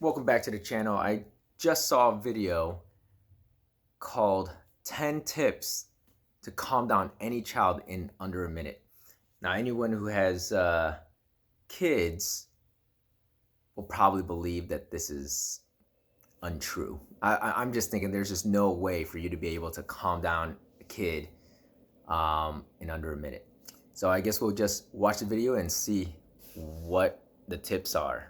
Welcome back to the channel. I just saw a video called 10 tips to calm down any child in under a minute. Now, anyone who has kids will probably believe that this is untrue. I'm just thinking there's just no way for you to be able to calm down a kid in under a minute. So I guess we'll just watch the video and see what the tips are.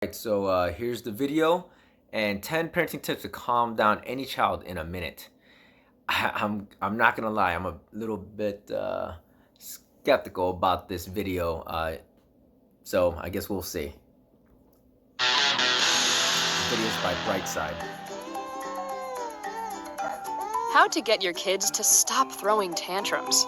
Right, so here's the video and 10 parenting tips to calm down any child in a minute. I'm not gonna lie, I'm a little bit skeptical about this video, so I guess we'll see. The video is by Brightside. How to get your kids to stop throwing tantrums.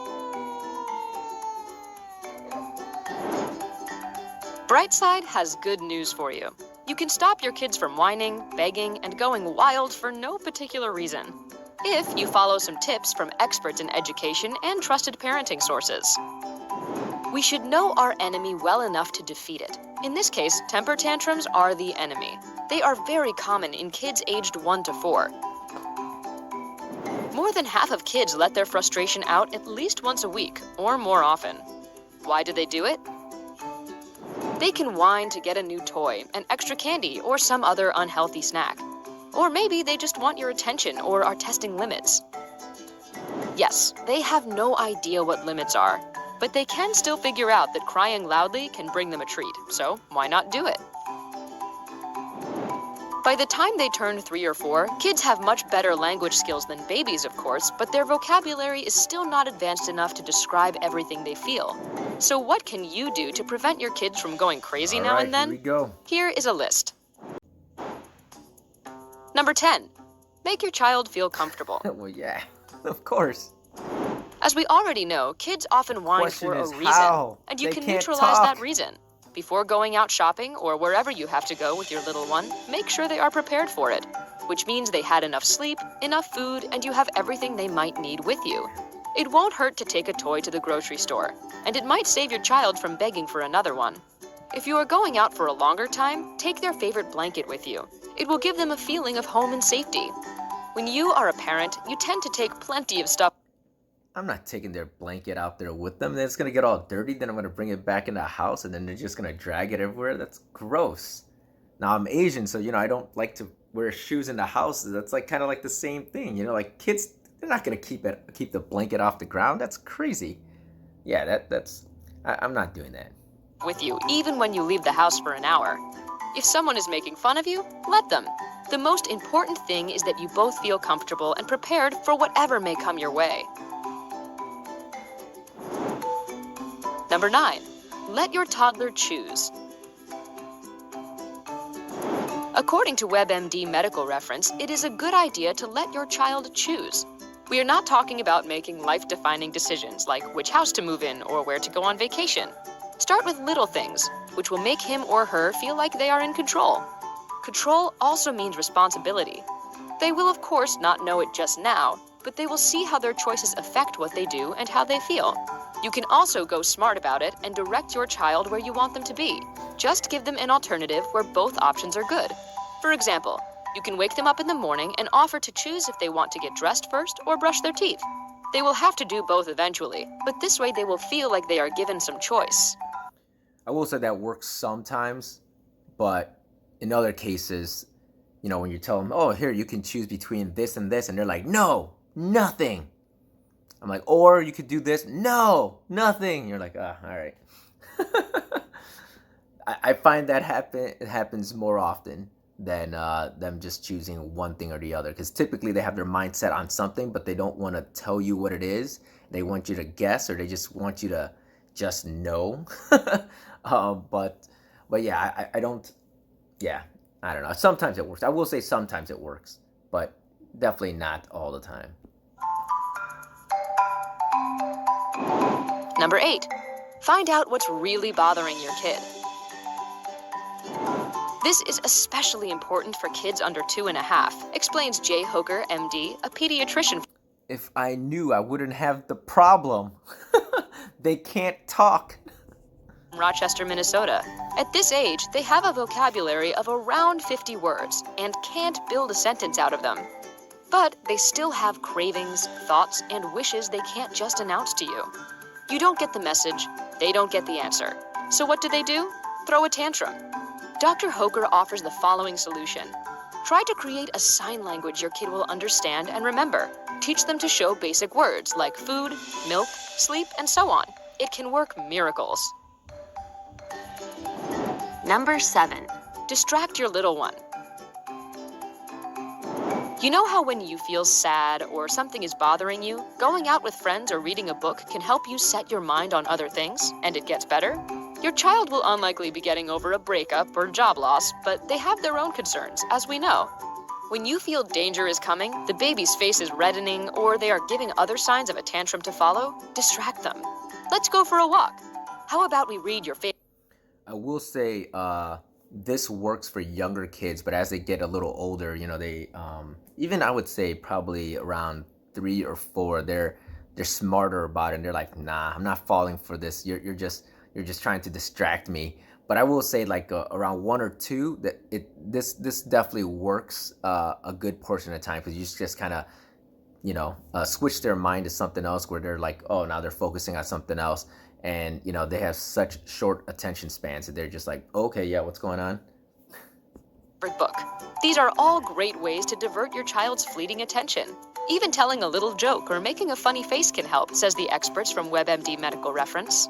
Brightside has good news for you. You can stop your kids from whining, begging, and going wild for no particular reason, if you follow some tips from experts in education and trusted parenting sources. We should know our enemy well enough to defeat it. In this case, temper tantrums are the enemy. They are very common in kids aged 1 to 4. More than half of kids let their frustration out at least once a week, or more often. Why do they do it? They can whine to get a new toy, an extra candy, or some other unhealthy snack. Or maybe they just want your attention or are testing limits. Yes, they have no idea what limits are, but they can still figure out that crying loudly can bring them a treat, so why not do it? By the time they turn 3 or 4, kids have much better language skills than babies, of course, but their vocabulary is still not advanced enough to describe everything they feel. So what can you do to prevent your kids from going crazy now and then? Here we go. Here is a list. Number 10, make your child feel comfortable. Well, yeah, of course. As we already know, kids often whine for a reason, how? and you They can can't neutralize talk. that reason. Before going out shopping or wherever you have to go with your little one, make sure they are prepared for it, which means they had enough sleep, enough food, and you have everything they might need with you. It won't hurt to take a toy to the grocery store, and it might save your child from begging for another one. If you are going out for a longer time, take their favorite blanket with you. It will give them a feeling of home and safety. When you are a parent, you tend to take plenty of stuff. I'm not taking their blanket out there with them. Then it's gonna get all dirty. Then I'm gonna bring it back in the house, and then they're just gonna drag it everywhere. That's gross. Now I'm Asian, so I don't like to wear shoes in the house. That's like kind of like the same thing. Like kids, they're not gonna keep the blanket off the ground. That's crazy. Yeah, I'm not doing that. With you, even when you leave the house for an hour. If someone is making fun of you, let them. The most important thing is that you both feel comfortable and prepared for whatever may come your way. Number 9, let your toddler choose. According to WebMD Medical Reference, it is a good idea to let your child choose. We are not talking about making life-defining decisions like which house to move in or where to go on vacation. Start with little things, which will make him or her feel like they are in control. Control also means responsibility. They will, of course, not know it just now, but they will see how their choices affect what they do and how they feel. You can also go smart about it and direct your child where you want them to be. Just give them an alternative where both options are good. For example, you can wake them up in the morning and offer to choose if they want to get dressed first or brush their teeth. They will have to do both eventually, but this way they will feel like they are given some choice. I will say that works sometimes, but in other cases, when you tell them, oh, here, you can choose between this and this, and they're like, no, nothing. I'm like, or you could do this. No, nothing. You're like, all right. I find that it happens more often than them just choosing one thing or the other. Because typically they have their mindset on something, but they don't want to tell you what it is. They want you to guess, or they just want you to just know. But yeah, I don't. Yeah, I don't know. Sometimes it works. I will say sometimes it works, but definitely not all the time. Number 8, find out what's really bothering your kid. This is especially important for kids under 2.5, explains Jay Hooker, MD, a pediatrician. If I knew, I wouldn't have the problem. They can't talk. Rochester, Minnesota. At this age, they have a vocabulary of around 50 words and can't build a sentence out of them. But they still have cravings, thoughts, and wishes they can't just announce to you. You don't get the message, they don't get the answer. So what do? Throw a tantrum. Dr. Hoker offers the following solution. Try to create a sign language your kid will understand and remember. Teach them to show basic words like food, milk, sleep, and so on. It can work miracles. Number 7. Distract your little one. You know how when you feel sad or something is bothering you, going out with friends or reading a book can help you set your mind on other things, and it gets better? Your child will unlikely be getting over a breakup or job loss, but they have their own concerns, as we know. When you feel danger is coming, the baby's face is reddening, or they are giving other signs of a tantrum to follow, distract them. Let's go for a walk. How about we read your favorite? I will say this works for younger kids, but as they get a little older, they even I would say probably around 3 or 4, they're smarter about it, and they're like, nah, I'm not falling for this. You're just trying to distract me. But I will say like around 1 or 2 that this definitely works a good portion of the time, because you just kind of switch their mind to something else where they're like, oh, now they're focusing on something else. And, they have such short attention spans that they're just like, okay, yeah, what's going on? Book. These are all great ways to divert your child's fleeting attention. Even telling a little joke or making a funny face can help, says the experts from WebMD Medical Reference.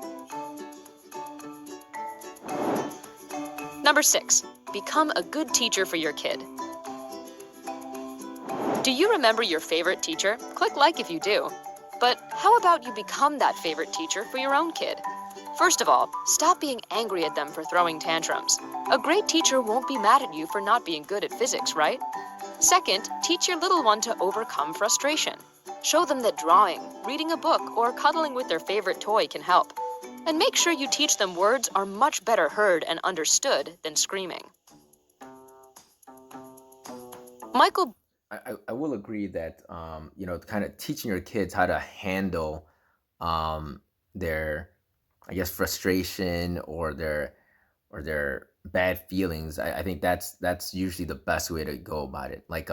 Number 6. Become a good teacher for your kid. Do you remember your favorite teacher? Click like if you do. But how about you become that favorite teacher for your own kid? First of all, stop being angry at them for throwing tantrums. A great teacher won't be mad at you for not being good at physics, right? Second, teach your little one to overcome frustration. Show them that drawing, reading a book, or cuddling with their favorite toy can help. And make sure you teach them words are much better heard and understood than screaming. Michael. I will agree that kind of teaching your kids how to handle their, I guess, frustration or their bad feelings. I think that's usually the best way to go about it. Like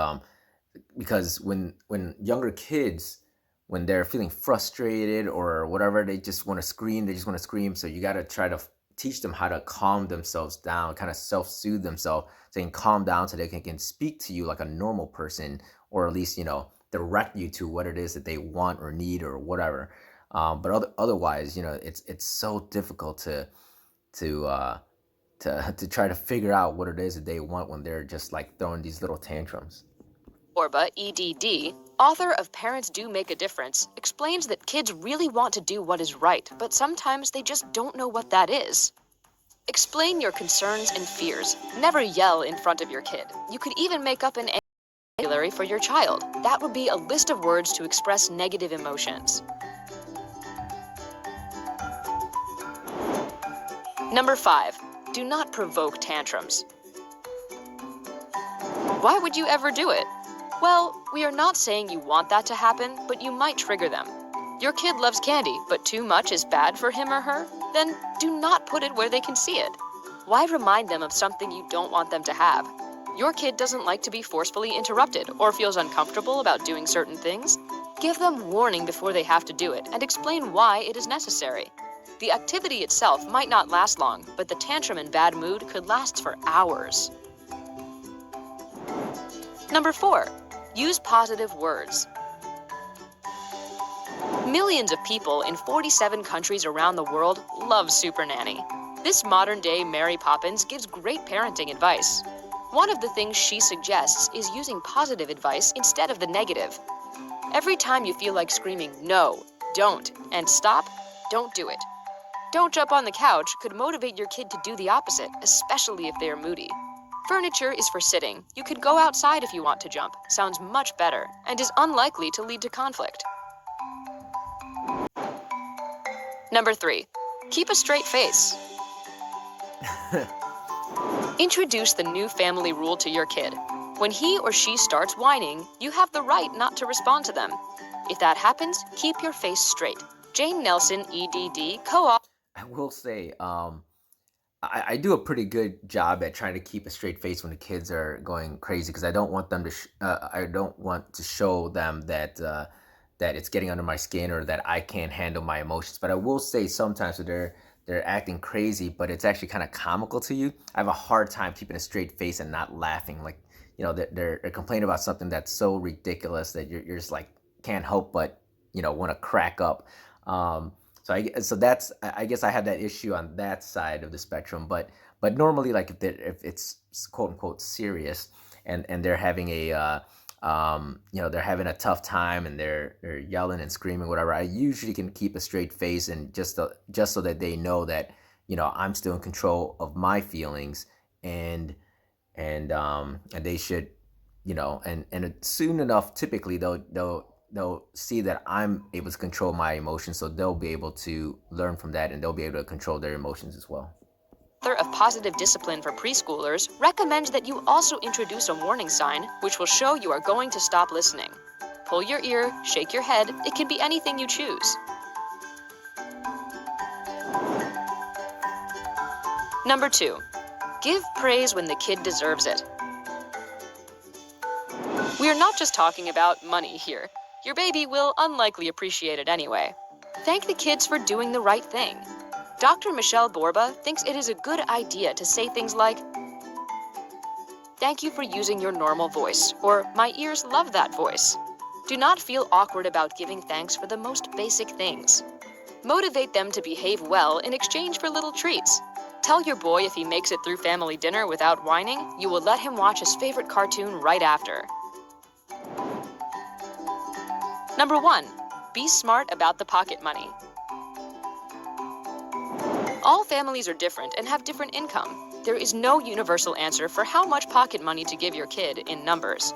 because when younger kids, when they're feeling frustrated or whatever, they just want to scream. They just want to scream. So you got to try to teach them how to calm themselves down, kind of self-soothe themselves, so they can calm down so they can speak to you like a normal person, or at least, direct you to what it is that they want or need or whatever. But otherwise, it's so difficult to try to figure out what it is that they want when they're just like throwing these little tantrums. Orba, EDD, author of Parents Do Make a Difference, explains that kids really want to do what is right, but sometimes they just don't know what that is. Explain your concerns and fears. Never yell in front of your kid. You could even make up an vocabulary for your child. That would be a list of words to express negative emotions. Number 5. Do not provoke tantrums. Why would you ever do it? Well, we are not saying you want that to happen, but you might trigger them. Your kid loves candy, but too much is bad for him or her? Then do not put it where they can see it. Why remind them of something you don't want them to have? Your kid doesn't like to be forcefully interrupted or feels uncomfortable about doing certain things. Give them warning before they have to do it and explain why it is necessary. The activity itself might not last long, but the tantrum and bad mood could last for hours. Number 4. Use positive words. Millions of people in 47 countries around the world love Super Nanny. This modern-day Mary Poppins gives great parenting advice. One of the things she suggests is using positive advice instead of the negative. Every time you feel like screaming, "No, don't," and "Stop," don't do it. "Don't jump on the couch" could motivate your kid to do the opposite, especially if they are moody. Furniture is for sitting. You could go outside if you want to jump. Sounds much better and is unlikely to lead to conflict. Number 3. Keep a straight face. Introduce the new family rule to your kid. When he or she starts whining, you have the right not to respond to them. If that happens, keep your face straight. Jane Nelson, EDD, co-author. I will say, I do a pretty good job at trying to keep a straight face when the kids are going crazy because I don't want them to I don't want to show them that that it's getting under my skin or that I can't handle my emotions. But I will say sometimes when they're acting crazy, but it's actually kind of comical to you. I have a hard time keeping a straight face and not laughing. Like, you know, they're complaining about something that's so ridiculous that you're just like can't help but, you know, want to crack up. So that's, I guess I have that issue on that side of the spectrum. But normally, like if it's quote unquote serious and they're having a you know, they're having a tough time and they're yelling and screaming, whatever, I usually can keep a straight face and just so that they know that, you know, I'm still in control of my feelings, and and they should, you know, and soon enough, typically they'll see that I'm able to control my emotions, so they'll be able to learn from that and they'll be able to control their emotions as well. Author of Positive Discipline for Preschoolers recommends that you also introduce a warning sign which will show you are going to stop listening. Pull your ear, shake your head, it can be anything you choose. Number 2. Give praise when the kid deserves it. We are not just talking about money here. Your baby will unlikely appreciate it anyway. Thank the kids for doing the right thing. Dr. Michelle Borba thinks it is a good idea to say things like, "Thank you for using your normal voice," or "My ears love that voice." Do not feel awkward about giving thanks for the most basic things. Motivate them to behave well in exchange for little treats. Tell your boy if he makes it through family dinner without whining, you will let him watch his favorite cartoon right after. Number 1. Be smart about the pocket money. All families are different and have different income. There is no universal answer for how much pocket money to give your kid in numbers.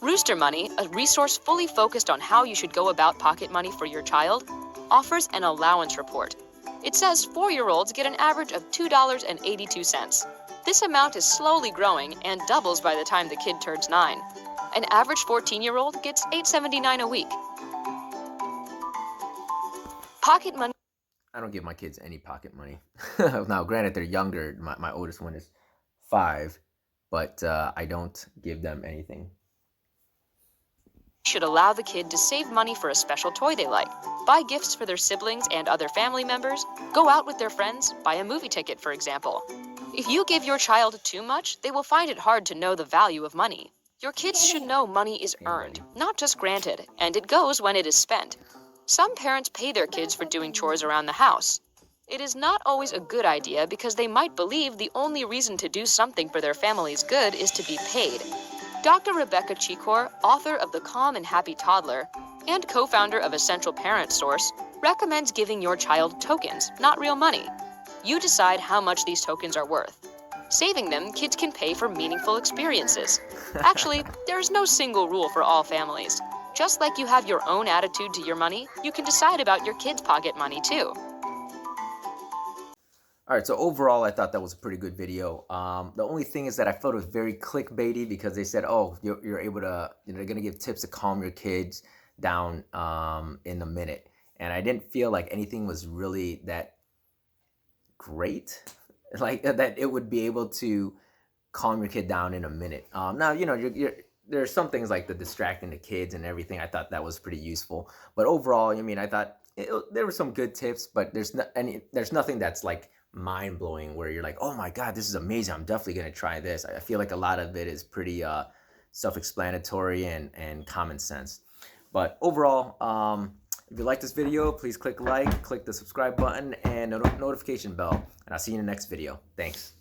Rooster Money, a resource fully focused on how you should go about pocket money for your child, offers an allowance report. It says 4-year-olds get an average of $2.82. This amount is slowly growing and doubles by the time the kid turns 9. An average 14-year-old gets $8.79 a week. Pocket money. I don't give my kids any pocket money. Now, granted, they're younger. My oldest one is 5, but I don't give them anything. Should allow the kid to save money for a special toy they like, buy gifts for their siblings and other family members, go out with their friends, buy a movie ticket, for example. If you give your child too much, they will find it hard to know the value of money. Your kids should know money is earned, not just granted, and it goes when it is spent. Some parents pay their kids for doing chores around the house. It is not always a good idea because they might believe the only reason to do something for their family's good is to be paid. Dr. Rebecca Chikor, author of The Calm and Happy Toddler and co-founder of Essential Parent Source, recommends giving your child tokens, not real money. You decide how much these tokens are worth. Saving them, kids can pay for meaningful experiences. Actually, there is no single rule for all families. Just like you have your own attitude to your money, you can decide about your kids' pocket money too. All right, so overall, I thought that was a pretty good video. The only thing is that I felt it was very clickbaity because they said, "Oh, you're able to, you know, they're gonna give tips to calm your kids down in a minute," and I didn't feel like anything was really that great, like that it would be able to calm your kid down in a minute. Now, you know, there's some things like the distracting the kids and everything. I thought that was pretty useful, but overall, I mean, I thought there were some good tips, but there's nothing that's like mind-blowing where you're like, "Oh my god, this is amazing, I'm definitely going to try this." I feel like a lot of it is pretty self-explanatory and common sense. But overall, if you like this video, please click like, click the subscribe button and notification bell, and I'll see you in the next video. Thanks.